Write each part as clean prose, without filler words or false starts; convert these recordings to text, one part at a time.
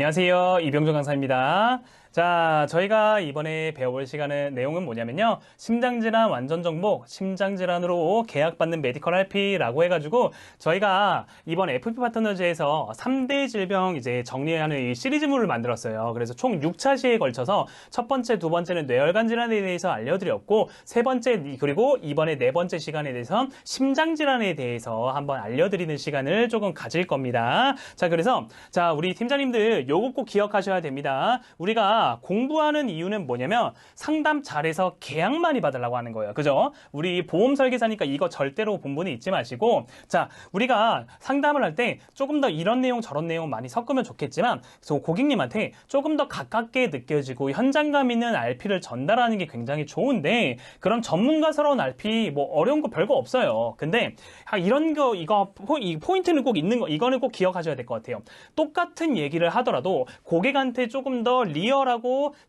안녕하세요. 이병준 강사입니다. 자, 저희가 이번에 배워볼 내용은 뭐냐면요. 심장질환 완전 정복, 심장질환으로 계약받는 메디컬 RP라고 해가지고 저희가 이번 FP 파트너즈에서 3대 질병 이제 정리하는 이 시리즈물을 만들었어요. 그래서 총 6차 시에 걸쳐서 첫 번째, 두 번째는 뇌혈관 질환에 대해서 알려드렸고, 세 번째, 그리고 이번에 네 번째 시간에 대해서 심장질환에 대해서 한번 알려드리는 시간을 조금 가질 겁니다. 자, 그래서 우리 팀장님들 요거 꼭 기억하셔야 됩니다. 우리가 공부하는 이유는 뭐냐면 상담 잘해서 계약 많이 받으려고 하는 거예요. 그죠? 우리 보험 설계사니까 이거 절대로 본분에 잊지 마시고, 자, 우리가 상담을 할 때 조금 더 이런 내용 저런 내용 많이 섞으면 좋겠지만, 그래서 고객님한테 조금 더 가깝게 느껴지고 현장감 있는 RP를 전달하는 게 굉장히 좋은데, 그런 전문가스러운 RP 뭐 어려운 거 별거 없어요. 근데 이런 거 이 포인트는 꼭 있는 거, 이거는 꼭 기억하셔야 될 것 같아요. 똑같은 얘기를 하더라도 고객한테 조금 더 리얼하고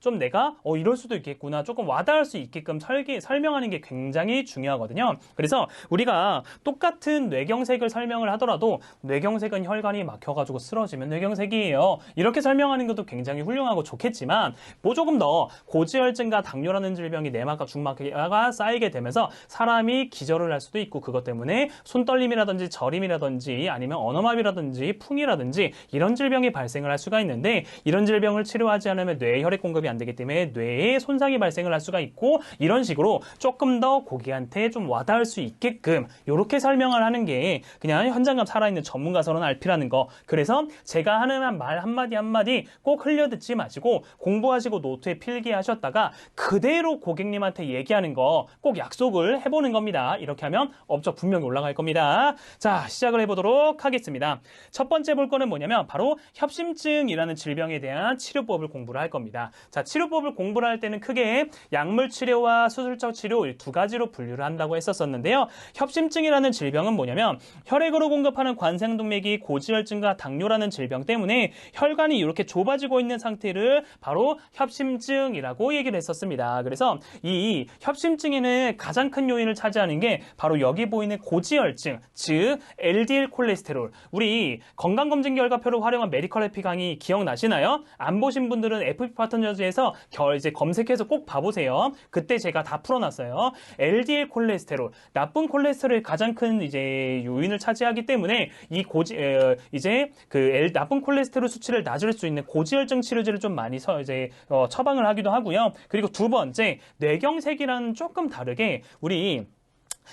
좀 내가 이럴 수도 있겠구나, 조금 와닿을 수 있게끔 설명하는 게 굉장히 중요하거든요. 그래서 우리가 똑같은 뇌경색을 설명을 하더라도 뇌경색은 혈관이 막혀가지고 쓰러지면 뇌경색이에요, 이렇게 설명하는 것도 굉장히 훌륭하고 좋겠지만, 뭐 조금 더 고지혈증과 당뇨라는 질병이 내막과 중막하가 쌓이게 되면서 사람이 기절을 할 수도 있고, 그것 때문에 손떨림이라든지 저림이라든지 아니면 언어마비라든지 풍이라든지 이런 질병이 발생을 할 수가 있는데, 이런 질병을 치료하지 않으면 뇌에 혈액 공급이 안 되기 때문에 뇌에 손상이 발생을 할 수가 있고, 이런 식으로 조금 더 고객한테 좀 와닿을 수 있게끔 이렇게 설명을 하는 게 그냥 현장감 살아있는 전문가스러운 RP라는 거. 그래서 제가 하는 말 한마디 한마디 꼭 흘려듣지 마시고 공부하시고 노트에 필기하셨다가 그대로 고객님한테 얘기하는 거 꼭 약속을 해보는 겁니다. 이렇게 하면 업적 분명히 올라갈 겁니다. 자, 시작을 해보도록 하겠습니다. 첫 번째 볼 거는 뭐냐면 바로 협심증이라는 질병에 대한 치료법을 공부를 할 겁니다. 자, 치료법을 공부를 할 때는 크게 약물 치료와 수술적 치료 두 가지로 분류를 한다고 했었는데요. 협심증이라는 질병은 뭐냐면 혈액으로 공급하는 관상동맥이 고지혈증과 당뇨라는 질병 때문에 혈관이 이렇게 좁아지고 있는 상태를 바로 협심증이라고 얘기를 했었습니다. 그래서 이 협심증에는 가장 큰 요인을 차지하는 게 바로 여기 보이는 고지혈증, 즉 LDL 콜레스테롤. 우리 건강검진 결과표를 활용한 메디컬 RP 강의 기억나시나요? 안 보신 분들은 FP 파트너즈에서 이제 검색해서 꼭 봐보세요. 그때 제가 다 풀어놨어요. LDL 콜레스테롤, 나쁜 콜레스테롤이 가장 큰 이제 요인을 차지하기 때문에 나쁜 콜레스테롤 수치를 낮을 수 있는 고지혈증 치료제를 좀 많이 처방을 하기도 하고요. 그리고 두 번째, 뇌경색이랑 조금 다르게 우리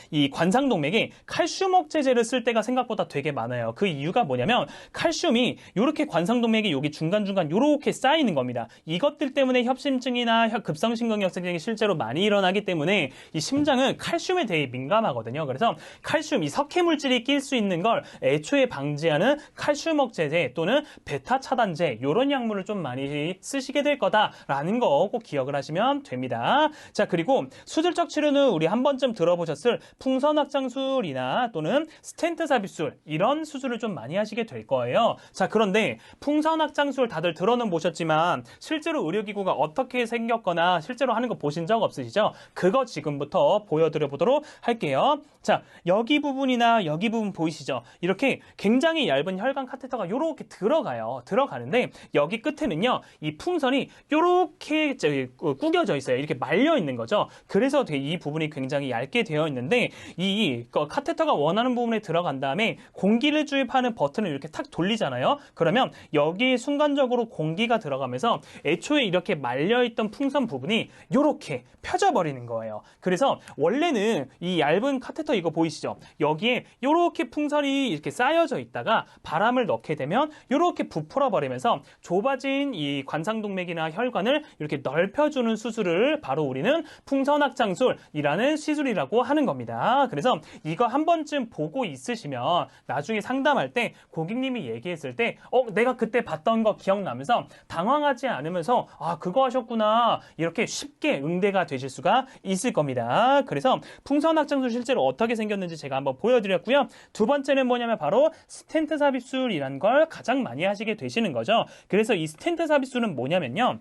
이 관상동맥에 칼슘 억제제를 쓸 때가 생각보다 되게 많아요. 그 이유가 뭐냐면 칼슘이 이렇게 관상동맥에 여기 중간중간 이렇게 쌓이는 겁니다. 이것들 때문에 협심증이나 급성심근경색증이 실제로 많이 일어나기 때문에 이 심장은 칼슘에 되게 민감하거든요. 그래서 칼슘, 이 석회물질이 낄 수 있는 걸 애초에 방지하는 칼슘 억제제 또는 베타 차단제, 이런 약물을 좀 많이 쓰시게 될 거다라는 거 꼭 기억을 하시면 됩니다. 자, 그리고 수술적 치료는 우리 한 번쯤 들어보셨을 풍선확장술이나 또는 스텐트 삽입술, 이런 수술을 좀 많이 하시게 될 거예요. 자, 그런데 풍선확장술 다들 들어는 보셨지만 실제로 의료기구가 어떻게 생겼거나 실제로 하는 거 보신 적 없으시죠? 그거 지금부터 보여드려 보도록 할게요. 자, 여기 부분이나 여기 부분 보이시죠? 이렇게 굉장히 얇은 혈관 카테터가 이렇게 들어가는데 여기 끝에는요, 이 풍선이 이렇게 구겨져 있어요. 이렇게 말려 있는 거죠. 그래서 이 부분이 굉장히 얇게 되어 있는데, 이 카테터가 원하는 부분에 들어간 다음에 공기를 주입하는 버튼을 이렇게 탁 돌리잖아요. 그러면 여기에 순간적으로 공기가 들어가면서 애초에 이렇게 말려있던 풍선 부분이 이렇게 펴져버리는 거예요. 그래서 원래는 이 얇은 카테터 이거 보이시죠? 여기에 이렇게 풍선이 이렇게 쌓여져 있다가 바람을 넣게 되면 이렇게 부풀어 버리면서 좁아진 이 관상동맥이나 혈관을 이렇게 넓혀주는 수술을 바로 우리는 풍선확장술이라는 시술이라고 하는 겁니다. 그래서 이거 한 번쯤 보고 있으시면 나중에 상담할 때 고객님이 얘기했을 때 내가 그때 봤던 거 기억나면서 당황하지 않으면서 그거 하셨구나, 이렇게 쉽게 응대가 되실 수가 있을 겁니다. 그래서 풍선확장술 실제로 어떻게 생겼는지 제가 한번 보여드렸고요. 두 번째는 뭐냐면 바로 스텐트 삽입술이란 걸 가장 많이 하시게 되시는 거죠. 그래서 이 스텐트 삽입술은 뭐냐면요,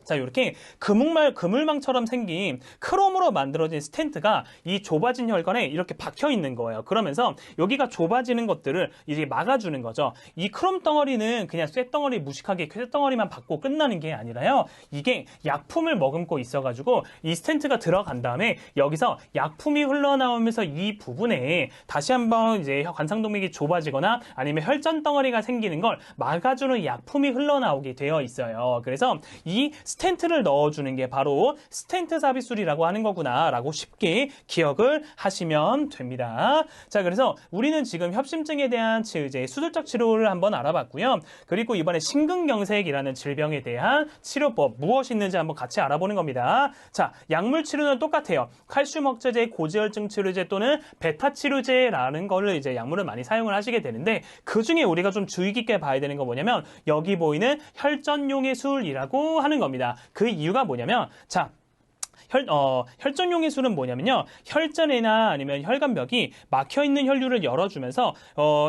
자, 이렇게 그물망처럼 생긴 크롬으로 만들어진 스텐트가 이 좁아진 혈관에 이렇게 박혀 있는 거예요. 그러면서 여기가 좁아지는 것들을 이제 막아주는 거죠. 이 크롬 덩어리는 그냥 쇳덩어리 무식하게 쇳덩어리만 받고 끝나는 게 아니라요. 이게 약품을 머금고 있어가지고 이 스텐트가 들어간 다음에 여기서 약품이 흘러나오면서 이 부분에 다시 한번 이제 관상동맥이 좁아지거나 아니면 혈전 덩어리가 생기는 걸 막아주는 약품이 흘러나오게 되어 있어요. 그래서 이 스텐트를 넣어주는 게 바로 스텐트 삽입술이라고 하는 거구나 라고 쉽게 기억을 하시면 됩니다. 자, 그래서 우리는 지금 협심증에 대한 이제 수술적 치료를 한번 알아봤고요. 그리고 이번에 심근경색이라는 질병에 대한 치료법 무엇이 있는지 한번 같이 알아보는 겁니다. 자, 약물 치료는 똑같아요. 칼슘 억제제, 고지혈증 치료제 또는 베타 치료제라는 거를 이제 약물을 많이 사용을 하시게 되는데 그 중에 우리가 좀 주의 깊게 봐야 되는 거 뭐냐면 여기 보이는 혈전용의 술이라고 하는 겁니다. 그 이유가 뭐냐면 자, 혈전용의 술은 뭐냐면요. 혈전이나 아니면 혈관벽이 막혀있는 혈류를 열어주면서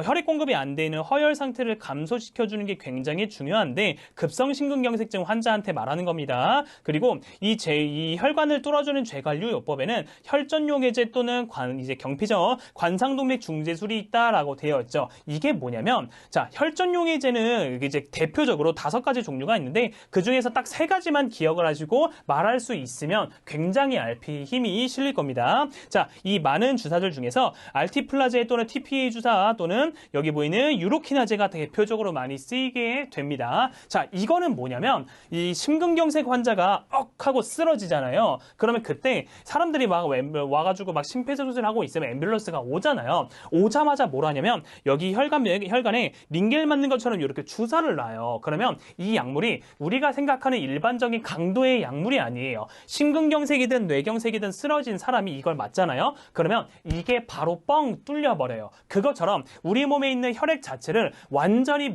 혈액 공급이 안 되는 허혈 상태를 감소시켜주는 게 굉장히 중요한데 급성심근경색증 환자한테 말하는 겁니다. 그리고 이 혈관을 뚫어주는 재관류요법에는 혈전용해제 또는 이제 경피죠. 관상동맥 중재술이 있다라고 되어 있죠. 이게 뭐냐면 자, 혈전용해제는 이제 대표적으로 5가지 종류가 있는데 그 중에서 딱 3가지만 기억을 하시고 말할 수 있으면 굉장히 RP 힘이 실릴 겁니다. 자, 이 많은 주사들 중에서 알티플라제 또는 TPA 주사 또는 여기 보이는 유로키나제가 대표적으로 많이 쓰이게 됩니다. 자, 이거는 뭐냐면 이 심근경색 환자가 하고 쓰러지잖아요. 그러면 그때 사람들이 막 와가지고 막 심폐소생술을 하고 있으면 앰뷸런스가 오잖아요. 오자마자 뭘 하냐면 여기 혈관에 링겔 맞는 것처럼 이렇게 주사를 놔요. 그러면 이 약물이 우리가 생각하는 일반적인 강도의 약물이 아니에요. 심근경색이든 뇌경색이든 쓰러진 사람이 이걸 맞잖아요. 그러면 이게 바로 뻥 뚫려버려요. 그것처럼 우리 몸에 있는 혈액 자체를 완전히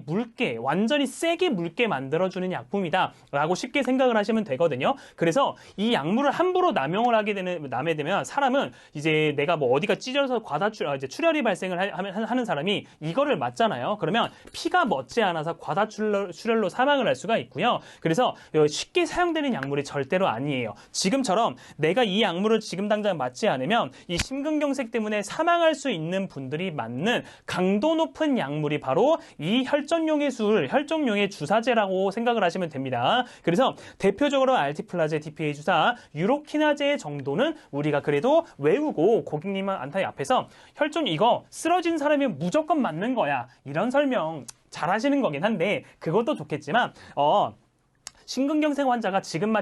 세게 묽게 만들어주는 약품이다 라고 쉽게 생각을 하시면 되거든요. 그래서 이 약물을 함부로 남용을 남게 되면 사람은 이제 내가 뭐 어디가 찢어서 출혈이 발생을 하는 사람이 이거를 맞잖아요. 그러면 피가 멎지 않아서 과다출혈로 사망을 할 수가 있고요. 그래서 쉽게 사용되는 약물이 절대로 아니에요. 지금처럼 내가 이 약물을 지금 당장 맞지 않으면 이 심근경색 때문에 사망할 수 있는 분들이 맞는 강도 높은 약물이 바로 이 혈전용의 주사제라고 생각을 하시면 됩니다. 그래서 대표적으로 알티플라제, DPA 주사, 유로키나제 정도는 우리가 그래도 외우고 고객님한테 앞에서 혈전 이거 쓰러진 사람이 무조건 맞는 거야. 이런 설명 잘 하시는 거긴 한데 그것도 좋겠지만 심근경색 환자가 지금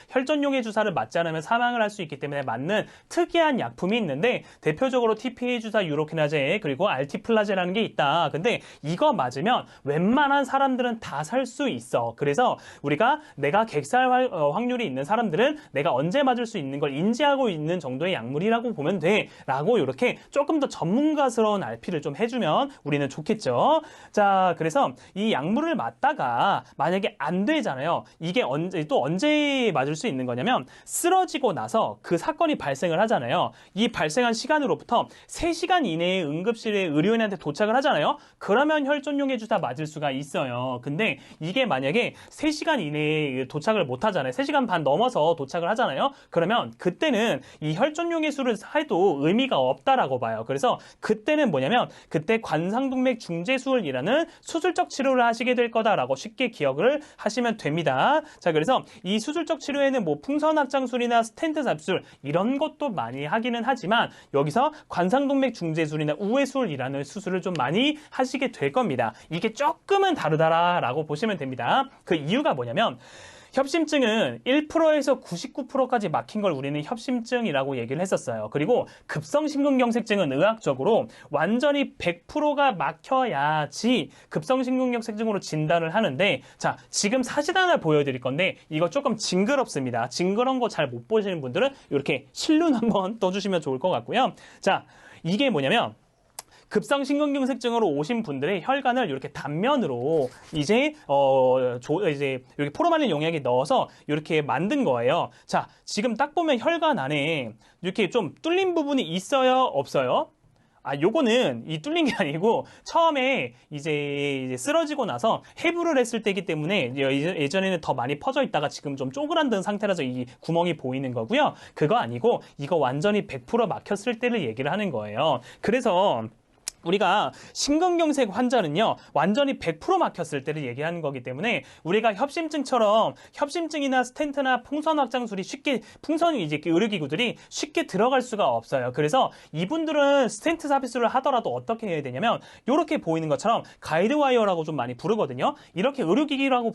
혈전용의 주사를 맞지 않으면 사망을 할 수 있기 때문에 맞는 특이한 약품이 있는데 대표적으로 TPA 주사, 유로키나제 그리고 알티플라제라는 게 있다. 근데 이거 맞으면 웬만한 사람들은 다 살 수 있어. 그래서 우리가 내가 객살 확률이 있는 사람들은 내가 언제 맞을 수 있는 걸 인지하고 있는 정도의 약물이라고 보면 돼. 라고 이렇게 조금 더 전문가스러운 RP를 좀 해주면 우리는 좋겠죠. 자, 그래서 이 약물을 맞다가 만약에 안 되잖아요. 이게 언제 맞을 수 있는 거냐면 쓰러지고 나서 그 사건이 발생을 하잖아요. 이 발생한 시간으로부터 3시간 이내에 응급실에 의료인한테 도착을 하잖아요. 그러면 혈전용의 주사 맞을 수가 있어요. 근데 이게 만약에 3시간 이내에 도착을 못 하잖아요. 3시간 반 넘어서 도착을 하잖아요. 그러면 그때는 이 혈전용의 수를 해도 의미가 없다라고 봐요. 그래서 그때는 뭐냐면 그때 관상동맥 중재술이라는 수술적 치료를 하시게 될 거다라고 쉽게 기억을 하시면 됩니다. 자, 그래서 이 수술적 치료에는 뭐 풍선합장술이나 스텐트 삽술 이런 것도 많이 하기는 하지만 여기서 관상동맥 중재술이나 우회술이라는 수술을 좀 많이 하시게 될 겁니다. 이게 조금은 다르다라고 보시면 됩니다. 그 이유가 뭐냐면 협심증은 1%에서 99%까지 막힌 걸 우리는 협심증이라고 얘기를 했었어요. 그리고 급성심근경색증은 의학적으로 완전히 100%가 막혀야지 급성심근경색증으로 진단을 하는데 자, 지금 사진 하나 보여드릴 건데 이거 조금 징그럽습니다. 징그러운 거 잘 못 보시는 분들은 이렇게 실눈 한번 떠주시면 좋을 것 같고요. 자, 이게 뭐냐면 급성심근경색증으로 오신 분들의 혈관을 이렇게 단면으로 이제 이렇게 포르말린 용액에 넣어서 이렇게 만든 거예요. 자, 지금 딱 보면 혈관 안에 이렇게 좀 뚫린 부분이 있어요, 없어요? 요거는 이 뚫린 게 아니고 처음에 이제 쓰러지고 나서 해부를 했을 때이기 때문에 예전에는 더 많이 퍼져 있다가 지금 좀 쪼그란든 상태라서 이 구멍이 보이는 거고요. 그거 아니고 이거 완전히 100% 막혔을 때를 얘기를 하는 거예요. 그래서 우리가 심근경색 환자는요, 완전히 100% 막혔을 때를 얘기하는 거기 때문에 우리가 협심증처럼 협심증이나 스텐트나 풍선 확장술이 쉽게, 풍선이 이제 의료기구들이 쉽게 들어갈 수가 없어요. 그래서 이분들은 스텐트 서비스를 하더라도 어떻게 해야 되냐면, 이렇게 보이는 것처럼 가이드와이어라고 좀 많이 부르거든요. 이렇게 의료기기라고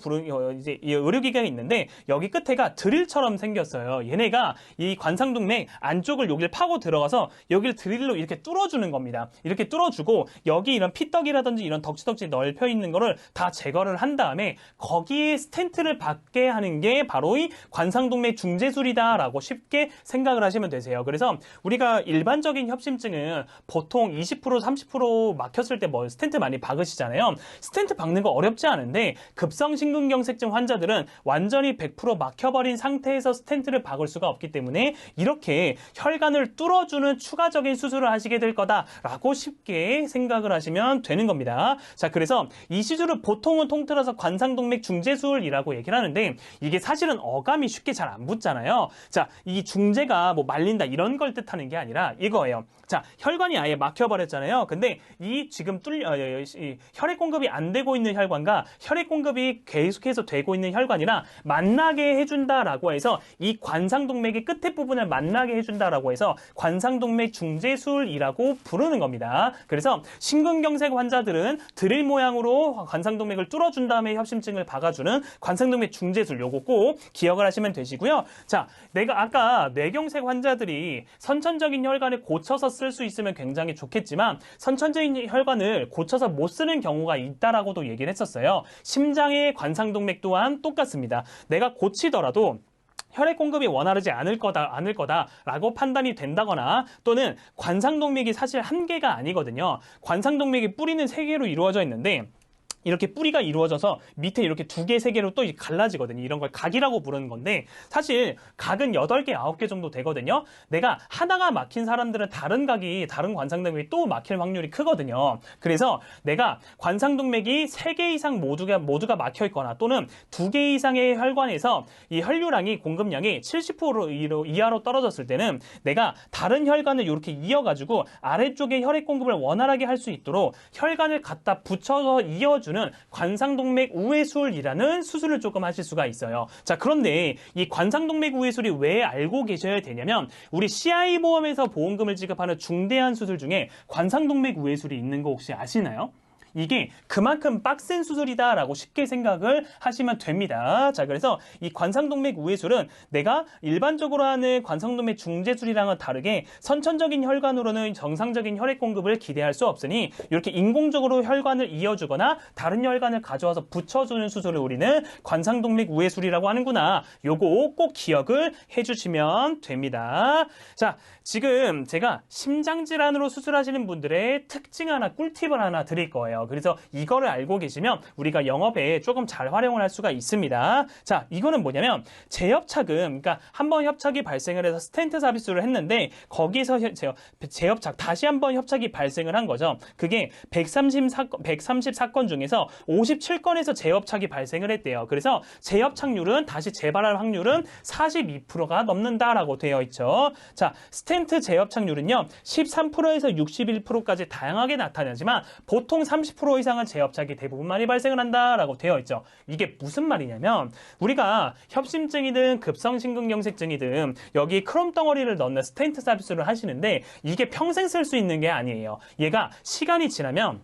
이제 의료기기가 있는데, 여기 끝에가 드릴처럼 생겼어요. 얘네가 이 관상동맥 안쪽을 여기를 파고 들어가서 여기를 드릴로 이렇게 뚫어주는 겁니다. 이렇게 뚫어주고 여기 이런 피떡이라든지 이런 덕지덕지 넓혀 있는 거를 다 제거를 한 다음에 거기에 스텐트를 받게 하는 게 바로 이 관상동맥 중재술이다라고 쉽게 생각을 하시면 되세요. 그래서 우리가 일반적인 협심증은 보통 20% 30% 막혔을 때 뭐 스텐트 많이 박으시잖아요. 스텐트 박는 거 어렵지 않은데 급성 심근경색증 환자들은 완전히 100% 막혀버린 상태에서 스텐트를 박을 수가 없기 때문에 이렇게 혈관을 뚫어주는 추가적인 수술을 하시게 될 거다라고 쉽게 생각을 하시면 되는 겁니다. 자, 그래서 이 시술을 보통은 통틀어서 관상동맥 중재술이라고 얘기를 하는데 이게 사실은 어감이 쉽게 잘 안 붙잖아요. 자, 이 중재가 뭐 말린다 이런 걸 뜻하는 게 아니라 이거예요. 자, 혈관이 아예 막혀버렸잖아요. 근데 이 지금 혈액 공급이 안 되고 있는 혈관과 혈액 공급이 계속해서 되고 있는 혈관이랑 만나게 해준다라고 해서 이 관상동맥의 끝에 부분을 만나게 해준다라고 해서 관상동맥 중재술이라고 부르는 겁니다. 그래서 심근경색 환자들은 드릴 모양으로 관상동맥을 뚫어준 다음에 협심증을 박아주는 관상동맥 중재술, 요거 꼭 기억을 하시면 되시고요. 자, 내가 아까 뇌경색 환자들이 선천적인 혈관을 고쳐서 쓸 수 있으면 굉장히 좋겠지만 선천적인 혈관을 고쳐서 못 쓰는 경우가 있다라고도 얘기를 했었어요. 심장의 관상동맥 또한 똑같습니다. 내가 고치더라도 혈액 공급이 원활하지 않을 거다라고 판단이 된다거나 또는 관상동맥이 사실 한 개가 아니거든요. 관상동맥이 뿌리는 세 개로 이루어져 있는데 이렇게 뿌리가 이루어져서 밑에 이렇게 두 개, 세 개로 또 갈라지거든요. 이런 걸 각이라고 부르는 건데 사실 각은 8개, 9개 정도 되거든요. 내가 하나가 막힌 사람들은 다른 각이, 다른 관상동맥이 또 막힐 확률이 크거든요. 그래서 내가 관상동맥이 3개 이상 모두가 막혀 있거나 또는 2개 이상의 혈관에서 이 혈류량이 공급량이 70% 이하로 떨어졌을 때는 내가 다른 혈관을 이렇게 이어가지고 아래쪽에 혈액 공급을 원활하게 할 수 있도록 혈관을 갖다 붙여서 이어주는 관상동맥 우회술이라는 수술을 조금 하실 수가 있어요. 자, 그런데 이 관상동맥 우회술이 왜 알고 계셔야 되냐면 우리 CI 보험에서 보험금을 지급하는 중대한 수술 중에 관상동맥 우회술이 있는 거 혹시 아시나요? 이게 그만큼 빡센 수술이다라고 쉽게 생각을 하시면 됩니다. 자, 그래서 이 관상동맥 우회술은 내가 일반적으로 하는 관상동맥 중재술이랑은 다르게 선천적인 혈관으로는 정상적인 혈액 공급을 기대할 수 없으니 이렇게 인공적으로 혈관을 이어주거나 다른 혈관을 가져와서 붙여주는 수술을 우리는 관상동맥 우회술이라고 하는구나. 요거 꼭 기억을 해주시면 됩니다. 자, 지금 제가 심장질환으로 수술하시는 분들의 특징 하나, 꿀팁을 하나 드릴 거예요. 그래서 이거를 알고 계시면 우리가 영업에 조금 잘 활용을 할 수가 있습니다. 자, 이거는 뭐냐면 재협착음, 그러니까 한번 협착이 발생을 해서 스텐트 서비스를 했는데 거기서 재협착, 다시 한번 협착이 발생을 한 거죠. 그게 130사건 중에서 57건에서 재협착이 발생을 했대요. 그래서 재협착률은 다시 재발할 확률은 42%가 넘는다라고 되어 있죠. 자, 스텐트 재협착률은요 13%에서 61%까지 다양하게 나타나지만 보통 30% 이상은 재협착이 대부분 많이 발생을 한다라고 되어 있죠. 이게 무슨 말이냐면 우리가 협심증이든 급성심근경색증이든 여기 크롬 덩어리를 넣는 스텐트 서비스를 하시는데 이게 평생 쓸 수 있는 게 아니에요. 얘가 시간이 지나면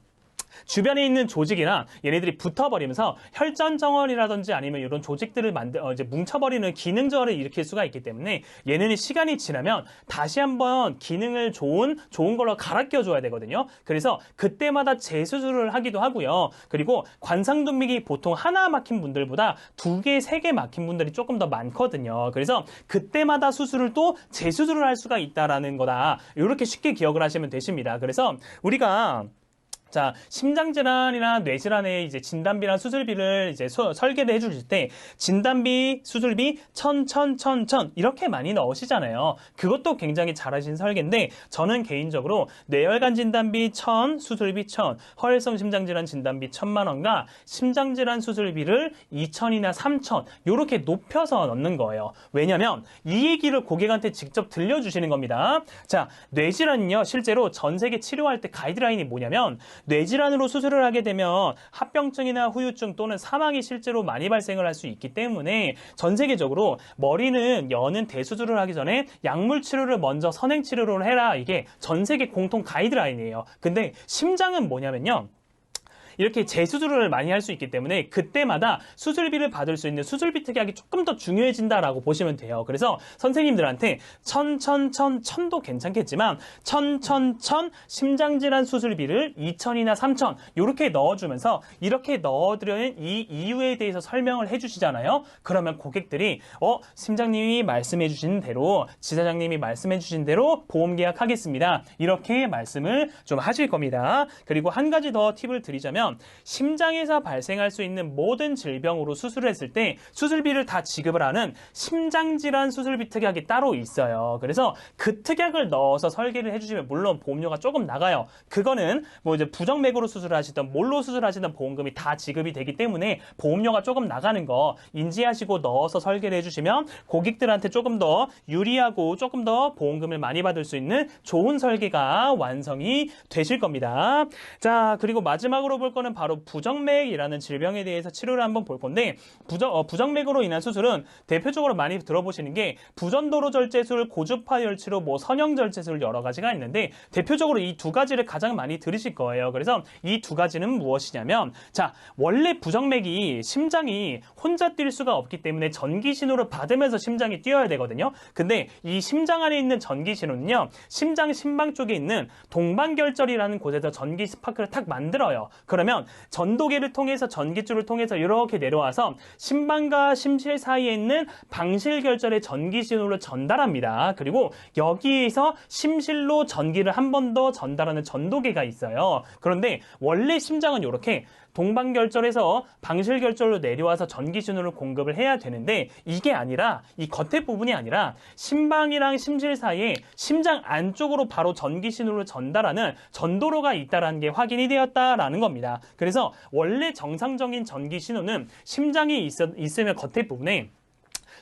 주변에 있는 조직이랑 얘네들이 붙어버리면서 혈전 정원이라든지 아니면 이런 조직들을 이제 뭉쳐버리는 기능 저하를 일으킬 수가 있기 때문에 얘네는 시간이 지나면 다시 한번 기능을 좋은 걸로 갈아 껴줘야 되거든요. 그래서 그때마다 재수술을 하기도 하고요. 그리고 관상동맥이 보통 하나 막힌 분들보다 2개, 3개 막힌 분들이 조금 더 많거든요. 그래서 그때마다 수술을 또 재수술을 할 수가 있다라는 거다. 이렇게 쉽게 기억을 하시면 되십니다. 그래서 우리가 자, 심장질환이나 뇌질환의 이제 진단비나 수술비를 이제 설계를 해주실 때 진단비, 수술비 1000 이렇게 많이 넣으시잖아요. 그것도 굉장히 잘하신 설계인데 저는 개인적으로 뇌혈관 진단비 1000, 수술비 1000, 허혈성 심장질환 진단비 1000만 원과 심장질환 수술비를 2000이나 3000 이렇게 높여서 넣는 거예요. 왜냐면 이 얘기를 고객한테 직접 들려주시는 겁니다. 자, 뇌질환은요 실제로 전 세계 치료할 때 가이드라인이 뭐냐면 뇌질환으로 수술을 하게 되면 합병증이나 후유증 또는 사망이 실제로 많이 발생을 할 수 있기 때문에 전 세계적으로 머리는 여는 대수술을 하기 전에 약물 치료를 먼저 선행 치료를 해라. 이게 전 세계 공통 가이드라인이에요. 근데 심장은 뭐냐면요. 이렇게 재수술을 많이 할 수 있기 때문에 그때마다 수술비를 받을 수 있는 수술비 특약이 조금 더 중요해진다라고 보시면 돼요. 그래서 선생님들한테 1000도 괜찮겠지만 1000 심장질환 수술비를 2000이나 3000 이렇게 넣어주면서 이렇게 넣어드리는 이 이유에 대해서 설명을 해주시잖아요. 그러면 고객들이 심장님이 말씀해주신 대로 지사장님이 말씀해주신 대로 보험 계약하겠습니다. 이렇게 말씀을 좀 하실 겁니다. 그리고 한 가지 더 팁을 드리자면 심장에서 발생할 수 있는 모든 질병으로 수술을 했을 때 수술비를 다 지급을 하는 심장질환 수술비 특약이 따로 있어요. 그래서 그 특약을 넣어서 설계를 해주시면 물론 보험료가 조금 나가요. 그거는 뭐 이제 부정맥으로 수술하시던 몰로 수술하시던 보험금이 다 지급이 되기 때문에 보험료가 조금 나가는 거 인지하시고 넣어서 설계를 해주시면 고객들한테 조금 더 유리하고 조금 더 보험금을 많이 받을 수 있는 좋은 설계가 완성이 되실 겁니다. 자, 그리고 마지막으로 볼 거는 바로 부정맥이라는 질병에 대해서 치료를 한번 볼 건데 부정맥으로 인한 수술은 대표적으로 많이 들어보시는 게 부전도로 절제술, 고주파열 치료, 뭐 선형절제술 여러 가지가 있는데 대표적으로 이 두 가지를 가장 많이 들으실 거예요. 그래서 이 두 가지는 무엇이냐면 자, 원래 부정맥이 심장이 혼자 뛸 수가 없기 때문에 전기 신호를 받으면서 심장이 뛰어야 되거든요. 근데 이 심장 안에 있는 전기 신호는요. 심장 심방 쪽에 있는 동방결절이라는 곳에서 전기 스파크를 탁 만들어요. 그러면 전도계를 통해서 전기줄을 통해서 이렇게 내려와서 심방과 심실 사이에 있는 방실결절의 전기 신호를 전달합니다. 그리고 여기에서 심실로 전기를 한 번 더 전달하는 전도계가 있어요. 그런데 원래 심장은 이렇게 동방결절에서 방실결절로 내려와서 전기 신호를 공급을 해야 되는데 이게 아니라 이 겉에 부분이 아니라 심방이랑 심실 사이에 심장 안쪽으로 바로 전기 신호를 전달하는 전도로가 있다는 게 확인이 되었다라는 겁니다. 그래서 원래 정상적인 전기 신호는 심장이 있으면 겉에 부분에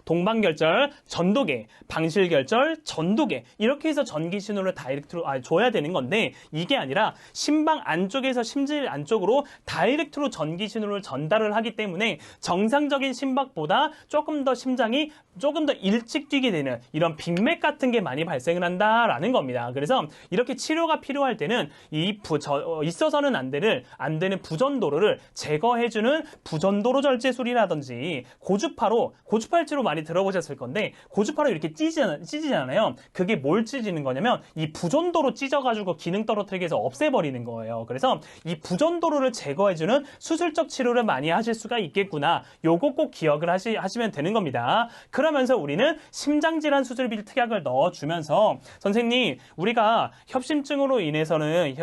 동방결절, 전도계, 방실결절, 전도계 이렇게 해서 전기 신호를 다이렉트로 줘야 되는 건데 이게 아니라 심방 안쪽에서 심질 안쪽으로 다이렉트로 전기 신호를 전달을 하기 때문에 정상적인 심박보다 조금 더 심장이 조금 더 일찍 뛰게 되는 이런 빅맥 같은 게 많이 발생을 한다라는 겁니다. 그래서 이렇게 치료가 필요할 때는 있어서는 안 되는 부전도로를 제거해주는 부전도로 절제술이라든지 고주파열치로 많이 들어보셨을 건데 고주파로 이렇게 찢지잖아요. 그게 뭘 찢는 거냐면 이 부전도로 찢어가지고 기능 떨어뜨리기 위해서 없애버리는 거예요. 그래서 이 부전도로를 제거해주는 수술적 치료를 많이 하실 수가 있겠구나. 요거 꼭 기억을 하시면 되는 겁니다. 그러면서 우리는 심장질환 수술비 특약을 넣어주면서 선생님 우리가 협심증으로 인해서는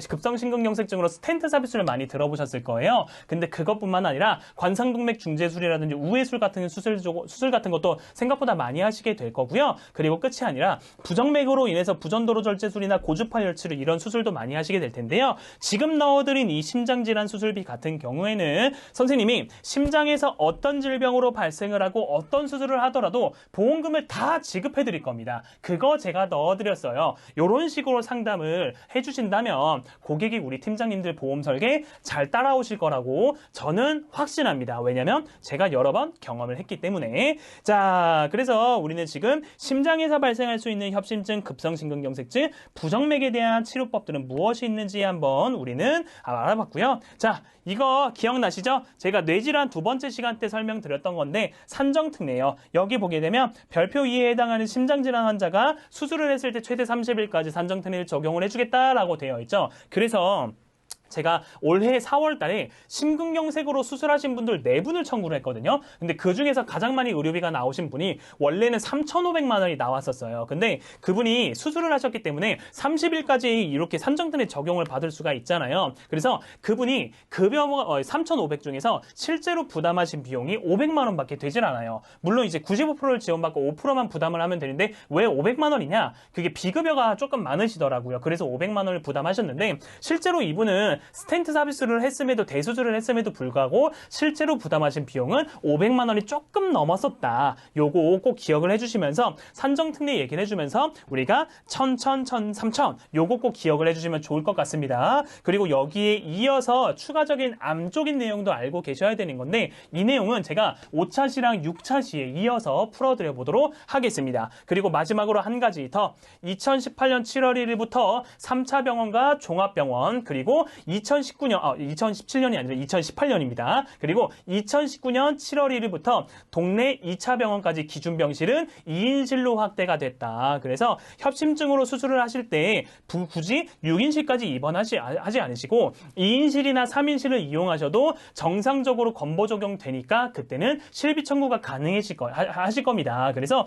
급성심근경색증으로 스텐트 삽입술을 많이 들어보셨을 거예요. 근데 그것뿐만 아니라 관상동맥 중재술이라든지 우회술 같은 수술 같은 것도 생각보다 많이 하시게 될 거고요. 그리고 끝이 아니라 부정맥으로 인해서 부전도로 절제술이나 고주파열치료 이런 수술도 많이 하시게 될 텐데요. 지금 넣어드린 이 심장질환 수술비 같은 경우에는 선생님이 심장에서 어떤 질병으로 발생을 하고 어떤 수술을 하더라도 보험금을 다 지급해 드릴 겁니다. 그거 제가 넣어드렸어요. 이런 식으로 상담을 해주신다면 고객이 우리 팀장님들 보험 설계 잘 따라오실 거라고 저는 확신합니다. 왜냐면 제가 여러 번 경험을 했기 때문에. 자, 그래서 우리는 지금 심장에서 발생할 수 있는 협심증, 급성심근경색증, 부정맥에 대한 치료법들은 무엇이 있는지 한번 우리는 알아봤고요. 자, 이거 기억나시죠? 제가 뇌질환 두 번째 시간 때 설명드렸던 건데 산정특례요. 여기 보게 되면 별표 2에 해당하는 심장질환 환자가 수술을 했을 때 최대 30일까지 산정특례를 적용을 해주겠다라고 되어 있죠. 그래서 제가 올해 4월 달에 심근경색으로 수술하신 분들 4분을 청구를 했거든요. 근데 그 중에서 가장 많이 의료비가 나오신 분이 원래는 3,500만 원이 나왔었어요. 근데 그분이 수술을 하셨기 때문에 30일까지 이렇게 산정틀에 적용을 받을 수가 있잖아요. 그래서 그분이 급여 3,500 중에서 실제로 부담하신 비용이 500만 원밖에 되질 않아요. 물론 이제 95%를 지원받고 5%만 부담을 하면 되는데 왜 500만 원이냐? 그게 비급여가 조금 많으시더라고요. 그래서 500만 원을 부담하셨는데 실제로 이분은 스텐트 서비스를 했음에도 대수술을 했음에도 불구하고 실제로 부담하신 비용은 500만 원이 조금 넘었었다. 요거 꼭 기억을 해주시면서 산정특례 얘기를 해주면서 우리가 1,000, 3,000 요거 꼭 기억을 해주시면 좋을 것 같습니다. 그리고 여기에 이어서 추가적인 암적인 내용도 알고 계셔야 되는 건데 이 내용은 제가 5차 시랑 6차 시에 이어서 풀어드려 보도록 하겠습니다. 그리고 마지막으로 한 가지 더 2018년 7월 1일부터 3차 병원과 종합병원 그리고 2017년이 아니라 2018년입니다. 그리고 2019년 7월 1일부터 동네 2차 병원까지 기준 병실은 2인실로 확대가 됐다. 그래서 협심증으로 수술을 하실 때 굳이 6인실까지 입원하지 않으시고 2인실이나 3인실을 이용하셔도 정상적으로 건보 적용되니까 그때는 실비 청구가 가능하실 겁니다. 그래서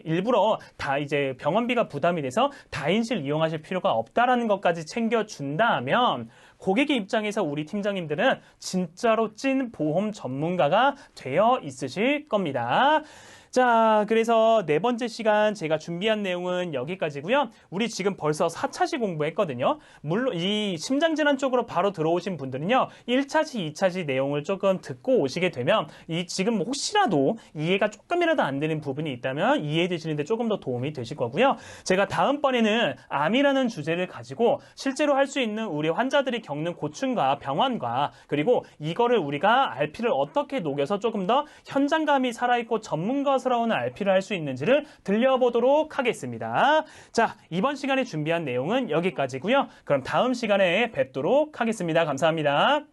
일부러 다 이제 병원비가 부담이 돼서 다인실 이용하실 필요가 없다라는 것까지 챙겨준다면 고객의 입장에서 우리 팀장님들은 진짜로 찐 보험 전문가가 되어 있으실 겁니다. 자, 그래서 4번째 시간 제가 준비한 내용은 여기까지고요. 우리 지금 벌써 4차시 공부했거든요. 물론 이 심장질환 쪽으로 바로 들어오신 분들은요. 1차시, 2차시 내용을 조금 듣고 오시게 되면 지금 혹시라도 이해가 조금이라도 안 되는 부분이 있다면 이해해 주시는데 조금 더 도움이 되실 거고요. 제가 다음번에는 암이라는 주제를 가지고 실제로 할 수 있는 우리 환자들이 겪는 고충과 병환과 그리고 이거를 우리가 RP를 어떻게 녹여서 조금 더 현장감이 살아있고 전문가스러운 RP를 할 수 있는지를 들려보도록 하겠습니다. 자, 이번 시간에 준비한 내용은 여기까지고요. 그럼 다음 시간에 뵙도록 하겠습니다. 감사합니다.